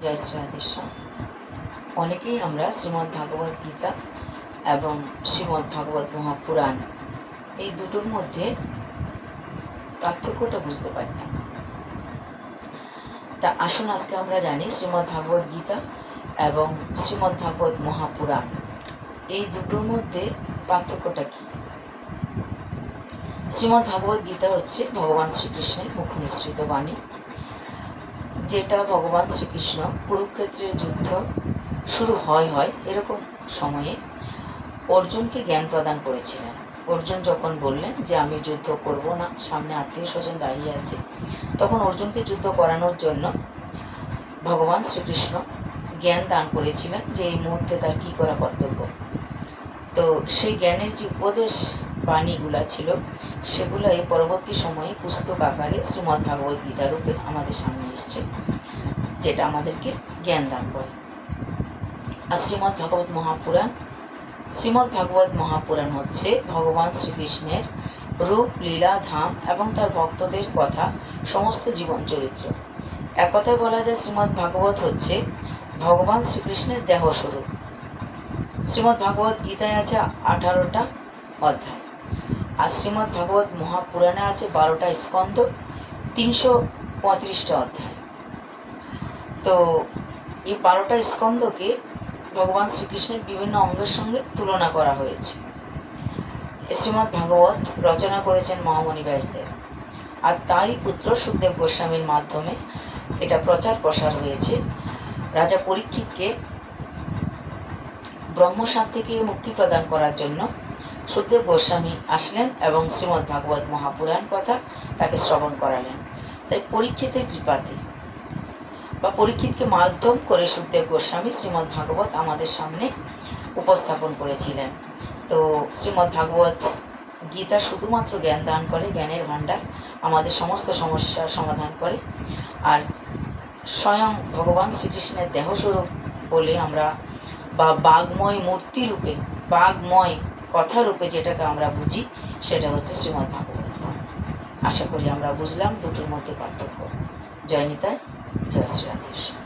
জয় শ্রী রাধেশ্যাম। অনেকেই আমরা শ্রীমদ্ ভাগবত গীতা এবং শ্রীমদ্ ভাগবত মহাপুরাণ এই দুটোর মধ্যে পার্থক্যটা বুঝতে পারি না। তা আসুন আজকে আমরা জানি শ্রীমদ্ ভাগবত গীতা এবং শ্রীমদ্ ভাগবত মহাপুরাণ এই দুটোর মধ্যে পার্থক্যটা কী। শ্রীমদ্ ভাগবত গীতা হচ্ছে ভগবান শ্রীকৃষ্ণের মুখ নিঃসৃত বাণী, যেটা ভগবান শ্রীকৃষ্ণ কুরুক্ষেত্রের যুদ্ধ শুরু হয় এরকম সময়ে অর্জুনকে জ্ঞান প্রদান করেছিলেন। অর্জুন যখন বললেন যে আমি যুদ্ধ করব না, সামনে আত্মীয় স্বজন দাঁড়িয়ে আছে, তখন অর্জুনকে যুদ্ধ করানোর জন্য ভগবান শ্রীকৃষ্ণ জ্ঞান দান করেছিলেন যে এই মুহূর্তে তার কী করা কর্তব্য। তো সেই জ্ঞানের যে উপদেশ বাণীগুলা ছিল সেগুলো এই পরবর্তী সময়ে পুস্তক আকারে শ্রীমদ্ ভাগবত গীতা রূপে আমাদের সামনে এসছে, যেটা আমাদেরকে জ্ঞান দান করে। আর শ্রীমদ্ ভাগবত মহাপুরাণ হচ্ছে ভগবান শ্রীকৃষ্ণের রূপ, লীলা, ধাম এবং তার ভক্তদের কথা, সমস্ত জীবন চরিত্র। এক কথায় বলা যায় শ্রীমদ্ ভাগবত হচ্ছে ভগবান শ্রীকৃষ্ণের দেহস্বরূপ। শ্রীমদ্ ভাগবত গীতায় আছে 18টা অধ্যায়, আর শ্রীমদ্ ভাগবত মহাপুরাণে আছে 12টা স্কন্ধ, 335টা অধ্যায়। তো এই 12টা স্কন্ধকে ভগবান শ্রীকৃষ্ণের বিভিন্ন অঙ্গের সঙ্গে তুলনা করা হয়েছে। শ্রীমদ্ ভাগবত রচনা করেছেন মহামণি ব্যাসদেব, আর তারই পুত্র সুখদেব গোস্বামীর মাধ্যমে এটা প্রচার প্রসার হয়েছে। রাজা পরীক্ষিতকে ব্রহ্মসাপ থেকে মুক্তি প্রদান করার জন্য সুখদেব গোস্বামী আসলেন এবং শ্রীমদ্ ভাগবত মহাপুরাণ কথা তাকে শ্রবণ করালেন। তাই পরীক্ষিতের কৃপাতে বা পরীক্ষিতকে মাধ্যম করে সুখদেব গোস্বামী শ্রীমদ্ ভাগবত আমাদের সামনে উপস্থাপন করেছিলেন। তো শ্রীমদ্ ভাগবত গীতা শুধুমাত্র জ্ঞান দান করে, জ্ঞানের ভাণ্ডার, আমাদের সমস্ত সমস্যার সমাধান করে। আর স্বয়ং ভগবান শ্রীকৃষ্ণের দেহস্বরূপ বলে আমরা বা বাগময় মূর্তি রূপে, বাগময় কথা রূপে যেটাকে আমরা বুঝি, সেটা হচ্ছে শ্রীমদ্ ভাগবত। আশা করি আমরা বুঝলাম দুটোর মধ্যে পার্থক্য। জয় নিতাই, জয় শ্রী রাধেশ্যাম।